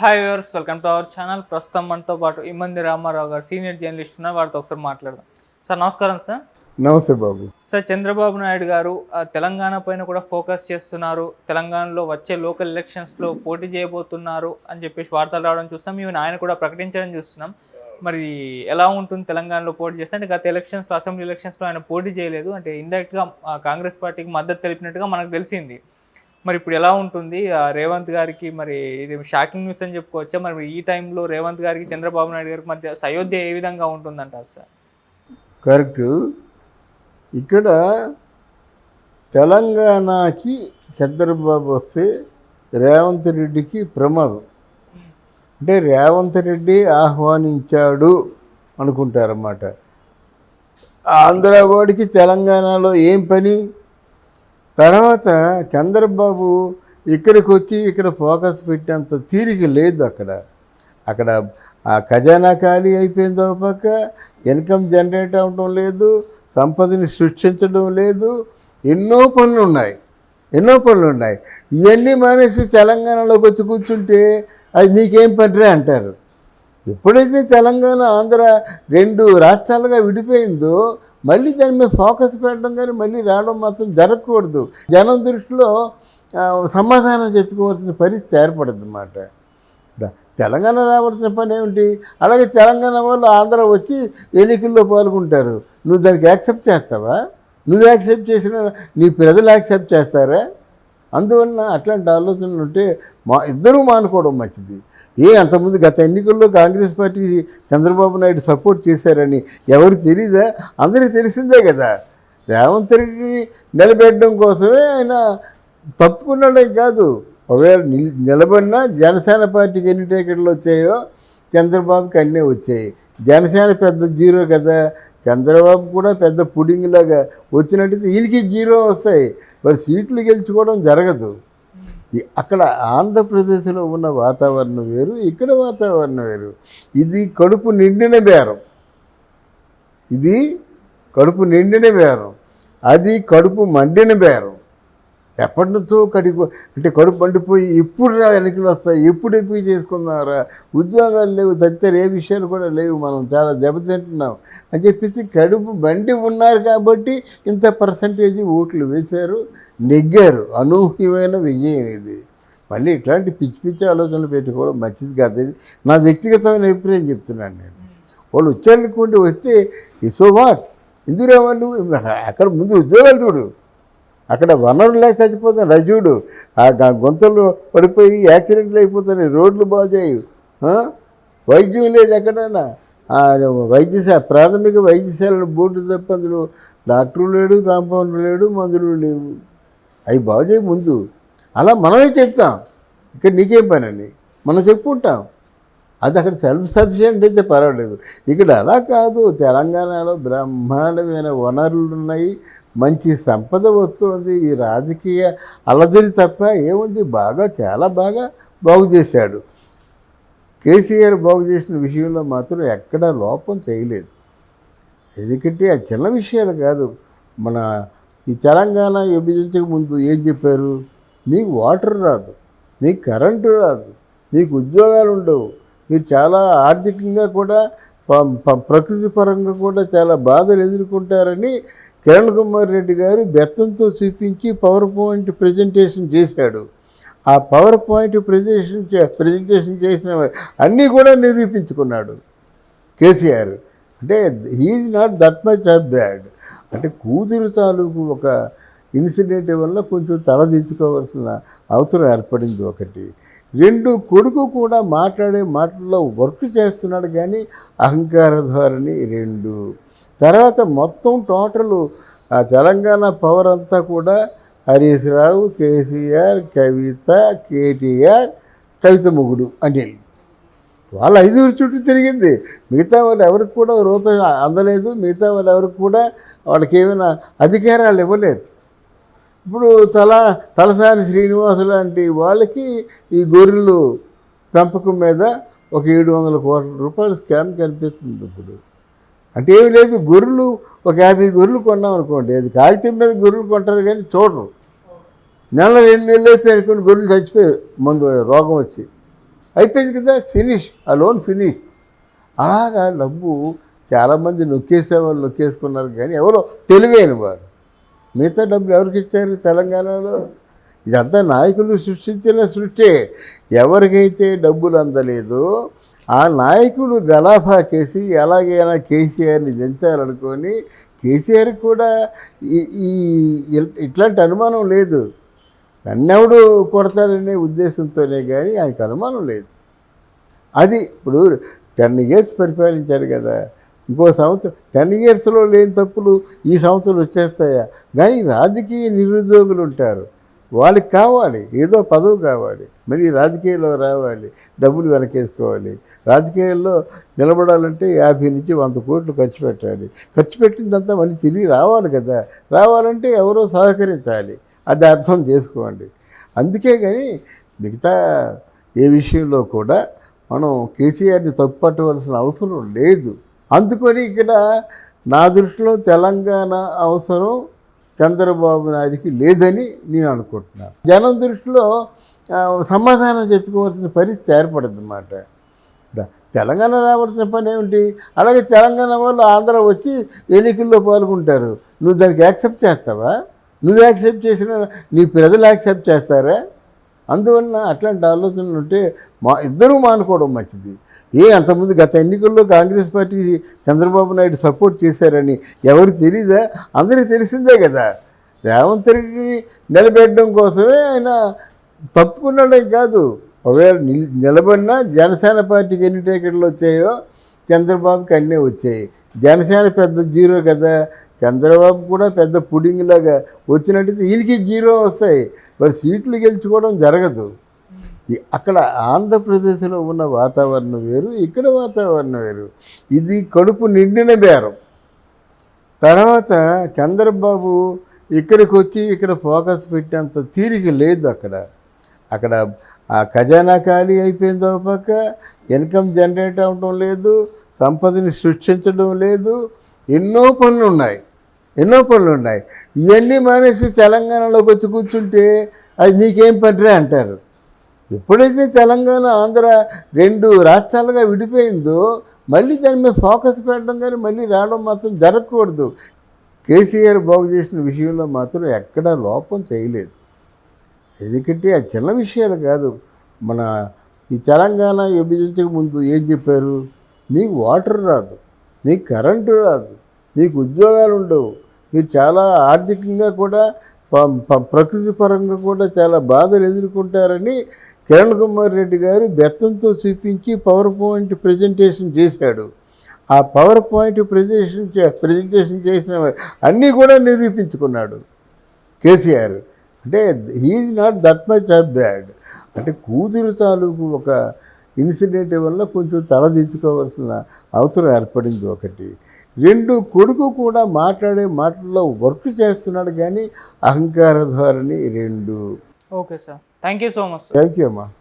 Hi viewers, welcome to our channel. ప్రస్తుతం మనతో పాటు ఇమ్మంది రామారావు గారు సీనియర్ జర్నలిస్ట్ ఉన్నారు. వారితో ఒకసారి మాట్లాడదాం. సార్ నమస్కారం. సార్ నమస్తే బాబు. సార్, చంద్రబాబు నాయుడు గారు తెలంగాణ పైన కూడా ఫోకస్ చేస్తున్నారు. తెలంగాణలో వచ్చే లోకల్ ఎలక్షన్స్లో పోటీ చేయబోతున్నారు అని చెప్పేసి వార్తలు రావడం చూస్తాం. ఈవెన్ ఆయన కూడా ప్రకటించడం చూస్తున్నాం. మరి ఎలా ఉంటుంది తెలంగాణలో పోటీ చేస్తే? అంటే గత ఎలక్షన్స్లో, అసెంబ్లీ ఎలక్షన్స్లో ఆయన పోటీ చేయలేదు, అంటే ఇండైరెక్ట్గా కాంగ్రెస్ పార్టీకి మద్దతు తెలిపినట్టుగా మనకు తెలిసింది. మరి ఇప్పుడు ఎలా ఉంటుంది రేవంత్ గారికి? మరి ఇది షాకింగ్ న్యూస్ అని చెప్పుకోవచ్చా? మరి ఈ టైంలో రేవంత్ గారికి చంద్రబాబు నాయుడు గారికి మధ్య సయోధ్య ఏ విధంగా ఉంటుందంటారు సార్? కరెక్టు. ఇక్కడ తెలంగాణకి చంద్రబాబు వస్తే రేవంత్ రెడ్డికి ప్రమాదం. అంటే రేవంత్ రెడ్డి ఆహ్వానించాడు అనుకుంటారన్నమాట. ఆంధ్రవాడికి తెలంగాణలో ఏం పని? తర్వాత చంద్రబాబు ఇక్కడికి వచ్చి ఇక్కడ ఫోకస్ పెట్టేంత తీరిక లేదు. అక్కడ ఆ ఖజానా ఖాళీ అయిపోయింది. ఒక పక్క ఇన్కమ్ జనరేట్ అవ్వడం లేదు, సంపదని సృష్టించడం లేదు. ఎన్నో పనులు ఉన్నాయి. ఇవన్నీ మానేసి తెలంగాణలోకి వచ్చి కూర్చుంటే అది నీకేం పనిరే అంటారు. ఎప్పుడైతే తెలంగాణ ఆంధ్ర రెండు రాష్ట్రాలుగా విడిపోయిందో మళ్ళీ దాని మీద ఫోకస్ పెట్టడం కానీ మళ్ళీ రావడం మాత్రం జరగకూడదు. జనం దృష్టిలో సమాధానం చెప్పుకోవాల్సిన పరిస్థితి ఏర్పడుతుంది అన్నమాట. తెలంగాణ రావాల్సిన పని ఏమిటి? అలాగే తెలంగాణ వాళ్ళు ఆంధ్ర వచ్చి ఎన్నికల్లో పాల్గొంటారు. నువ్వు దానికి యాక్సెప్ట్ చేస్తావా? నువ్వు యాక్సెప్ట్ చేసిన నీ ప్రజలు యాక్సెప్ట్ చేస్తారా? అందువలన అట్లాంటి ఆలోచనలు ఉంటే ఇద్దరూ మానుకోవడం మంచిది. అంతకుముందు గత ఎన్నికల్లో కాంగ్రెస్ పార్టీ చంద్రబాబు నాయుడు సపోర్ట్ చేశారని ఎవరు తెలీదా? అందరికీ తెలిసిందే కదా. రేవంత్ రెడ్డిని నిలబెట్టడం కోసమే ఆయన తప్పుకున్నాడే కాదు. ఒకవేళ నిలబడినా జనసేన పార్టీకి ఎన్ని టికెట్లు వచ్చాయో చంద్రబాబుకి అన్నీ వచ్చాయి. జనసేన పెద్ద జీరో కదా, చంద్రబాబు కూడా పెద్ద పుడింగ్ లాగా వచ్చినట్టయితే వీళ్ళకి జీరో వస్తాయి. మరి సీట్లు గెలుచుకోవడం జరగదు. అక్కడ ఆంధ్రప్రదేశ్లో ఉన్న వాతావరణం వేరు, ఇక్కడ వాతావరణం వేరు. ఇది కడుపు నిండిన బేరం, అది కడుపు మండిన బేరం. ఎప్పటి నుంచో అంటే కడుపు మండిపోయి ఎప్పుడు ఎన్నికలు వస్తాయి, ఎప్పుడు చేసుకుందాంరా, ఉద్యోగాలు లేవు, తదితర ఏ విషయాలు కూడా లేవు, మనం చాలా దెబ్బతింటున్నాం అని చెప్పేసి కడుపు మండి ఉన్నారు కాబట్టి ఇంత పర్సంటేజ్ ఓట్లు వేశారు, నెగ్గారు. అనూహ్యమైన విజయం ఇది. మళ్ళీ ఇట్లాంటి పిచ్చి ఆలోచనలు పెట్టుకోవడం మంచిది కాదు. నా వ్యక్తిగతమైన అభిప్రాయం చెప్తున్నాను నేను. వాళ్ళు వచ్చారనుకోండి, వస్తే సో వాట్, ఎందుకు వాళ్ళు అక్కడ ముందు ఉద్యోగాలు చూడు, అక్కడ వనరులు లేక చచ్చిపోతాను రజుడు, ఆ గొంతలు పడిపోయి యాక్సిడెంట్లు అయిపోతాయి, రోడ్లు బాగుచేయు, వైద్యం లేదు ఎక్కడైనా. ప్రాథమిక వైద్యశాల బోర్డు తప్ప అందులో డాక్టరు లేడు, కాంపౌండర్ లేడు, మందులు లేవు. అవి బాగు చేయ ముందు. అలా మనమే చెప్తాం, ఇక్కడ నీకేం పని అని మనం చెప్పుకుంటాం. అది అక్కడ సెల్ఫ్ సఫిషియెంట్ అయితే పర్వాలేదు. ఇక్కడ అలా కాదు. తెలంగాణలో బ్రహ్మాండమైన వనరులు ఉన్నాయి, మంచి సంపద వస్తుంది. ఈ రాజకీయ అలజడి తప్ప ఏముంది? చాలా బాగా బాగు చేశాడు కేసీఆర్. బాగు చేసిన విషయంలో మాత్రం ఎక్కడా లోపం చేయలేదు. ఎందుకంటే అది చిన్న విషయాలు కాదు. మన ఈ తెలంగాణ విభజించక ముందు ఏం చెప్పారు? మీకు వాటర్ రాదు, మీకు కరెంటు రాదు, మీకు ఉద్యోగాలు ఉండవు, మీరు చాలా ఆర్థికంగా కూడా ప్రకృతి పరంగా కూడా చాలా బాధలు ఎదుర్కొంటారని కిరణ్ కుమార్ రెడ్డి గారు బెత్తంతో చూపించి పవర్ పాయింట్ ప్రజెంటేషన్ చేశాడు. ఆ పవర్ పాయింట్ ప్రజెంటేషన్ చేసిన అన్నీ కూడా నిరూపించుకున్నాడు కేసీఆర్. అంటే he is not that much of bad. అంటే కూతురు తాలూకు ఒక ఇన్సిడెంట్ వల్ల కొంచెం తలదించుకోవాల్సిన అవసరం ఏర్పడింది ఒకటి. రెండు, కొడుకు కూడా మాట్లాడే మాటల్లో వర్క్ చేస్తున్నాడు కానీ అహంకార ధోరణి. రెండు, తర్వాత మొత్తం టోటల్ ఆ తెలంగాణ పవర్ అంతా కూడా హరీష్ రావు, కేసీఆర్, కవిత, కేటీఆర్, కవిత మొగుడు అనిల్, వాళ్ళ 5 చుట్టూ తిరిగింది. మిగతా వాళ్ళు ఎవరికి కూడా రూపాయి అందలేదు. మిగతా వాళ్ళు ఎవరికి కూడా వాళ్ళకి ఏమైనా అధికారాలు ఇవ్వలేదు. ఇప్పుడు తలసాని శ్రీనివాసు లాంటి వాళ్ళకి ఈ గొర్రెలు పెంపకం మీద ఒక 700 కోట్ల రూపాయలు స్కామ్ కనిపిస్తుంది. ఇప్పుడు అంటే ఏమి లేదు, గొర్రెలు ఒక 50 గొర్రెలు కొన్నాం అనుకోండి, అది కాగితం మీద గొర్రెలు కొంటారు కానీ చూడరు. 1-2 నెలలు అయిపోయి అనుకోండి గొర్రెలు చచ్చిపోయారు, మందు రోగం వచ్చి. అయిపోయింది కదా, ఫినిష్, ఆ లోన్ ఫినిష్. అలాగా డబ్బు చాలామంది నొక్కేసేవాళ్ళు నొక్కేసుకున్నారు, కానీ ఎవరో తెలివైన వారు. మిగతా డబ్బులు ఎవరికి ఇచ్చారు తెలంగాణలో? ఇదంతా నాయకులు సృష్టించిన సృష్టి. ఎవరికైతే డబ్బులు అందలేదో ఆ నాయకులు గలాఫా చేసి ఎలాగైనా కేసీఆర్ని దించాలనుకొని, కేసీఆర్ కూడా ఈ ఇట్లాంటి అనుమానం లేదు. నన్నెవడు కొడతాడనే ఉద్దేశంతోనే కానీ ఆయనకు అనుమానం లేదు. అది ఇప్పుడు 10 years పరిపాలించారు కదా, ఇంకో సంవత్సరం 10 yearsలో లేని తప్పులు ఈ సంవత్సరం వచ్చేస్తాయా? కానీ రాజకీయ నిరుద్యోగులు ఉంటారు, వాళ్ళకి కావాలి ఏదో పదవి కావాలి, మళ్ళీ రాజకీయాల్లో రావాలి, డబ్బులు వెనకేసుకోవాలి. రాజకీయాల్లో నిలబడాలంటే 50 నుంచి 100 కోట్లు ఖర్చు పెట్టాలి. ఖర్చు పెట్టిందంతా మళ్ళీ తిరిగి రావాలి కదా, రావాలంటే ఎవరో సహకరించాలి. అది అర్థం చేసుకోండి. అందుకే కానీ మిగతా ఏ విషయంలో కూడా మనం కేసీఆర్ని తప్పుపట్టవలసిన అవసరం లేదు. అందుకని ఇక్కడ నా దృష్టిలో తెలంగాణ అవసరం చంద్రబాబు నాయుడికి లేదని నేను అనుకుంటున్నాను. జనం దృష్టిలో సమాధానం చెప్పుకోవాల్సిన పరిస్థితి ఏర్పడుతుంది అన్నమాట. తెలంగాణ రావాల్సిన పని ఏమిటి? అలాగే తెలంగాణ వాళ్ళు ఆంధ్ర వచ్చి ఎన్నికల్లో పాల్గొంటారు. నువ్వు దానికి యాక్సెప్ట్ చేస్తావా? నువ్వు యాక్సెప్ట్ చేసిన నీ ప్రజలు యాక్సెప్ట్ చేస్తారా? అందువలన అట్లాంటి ఆలోచనలు ఉంటే ఇద్దరూ మానుకోవడం మంచిది. అంతకుముందు గత ఎన్నికల్లో కాంగ్రెస్ పార్టీకి చంద్రబాబు నాయుడు సపోర్ట్ చేశారని ఎవరు తెలీదా? అందరికీ తెలిసిందే కదా. రేవంత్ రెడ్డిని నిలబెట్టడం కోసమే ఆయన తప్పుకున్నాడని కాదు. ఒకవేళ నిలబడినా జనసేన పార్టీకి ఎన్ని టికెట్లు వచ్చాయో చంద్రబాబుకి అన్నీ వచ్చాయి. జనసేన పెద్ద జీరో కదా, చంద్రబాబు కూడా పెద్ద పుడింగ్ లాగా వచ్చినట్టయితే ఈయనకి జీరో వస్తాయి. మరి సీట్లు గెలుచుకోవడం జరగదు. అక్కడ ఆంధ్రప్రదేశ్లో ఉన్న వాతావరణం వేరు, ఇక్కడ వాతావరణం వేరు. ఇది కడుపు నిండిన బేరం. తర్వాత చంద్రబాబు ఇక్కడికి వచ్చి ఇక్కడ ఫోకస్ పెట్టేంత తీరిక లేదు. అక్కడ ఆ ఖజానా ఖాళీ అయిపోయింది, ఒక పక్క ఇన్కమ్ జనరేట్ అవ్వడం లేదు, సంపదని సృష్టించడం లేదు. ఎన్నో పనులు ఉన్నాయి. ఇవన్నీ మానేసి తెలంగాణలోకి వచ్చి కూర్చుంటే అది నీకేం పనిరా అంటారు. ఎప్పుడైతే తెలంగాణ ఆంధ్ర 2 రాష్ట్రాలుగా విడిపోయిందో మళ్ళీ దాని మీద ఫోకస్ పెట్టడం కానీ మళ్ళీ రావడం మాత్రం జరగకూడదు. కేసీఆర్ బాగు చేసిన విషయంలో మాత్రం ఎక్కడా లోపం చేయలేదు. ఎందుకంటే అది చిన్న విషయాలు కాదు. మన ఈ తెలంగాణ విభజించక ముందు ఏం చెప్పారు? మీకు వాటర్ రాదు, మీకు కరెంటు రాదు, మీకు ఉద్యోగాలు ఉండవు, మీరు చాలా ఆర్థికంగా కూడా ప్రకృతి పరంగా కూడా చాలా బాధలు ఎదుర్కొంటారని కిరణ్ కుమార్ రెడ్డి గారు బెత్తంతో చూపించి పవర్ పాయింట్ ప్రజెంటేషన్ చేశాడు. ఆ పవర్ పాయింట్ ప్రజెంటేషన్ చేసిన అన్నీ కూడా నిరూపించుకున్నాడు కేసీఆర్. అంటే he is not that much of bad. అంటే కూతురు తాలూకు ఒక ఇన్సిడెంట్ వల్ల కొంచెం తలదించుకోవాల్సిన అవసరం ఏర్పడింది ఒకటి. 2 కొడుకు కూడా మాట్లాడే మాటల్లో వర్క్ చేస్తున్నాడు, కానీ అహంకార ధోరణి 2. Okay sir, thank you so much. Thank you అమ్మా.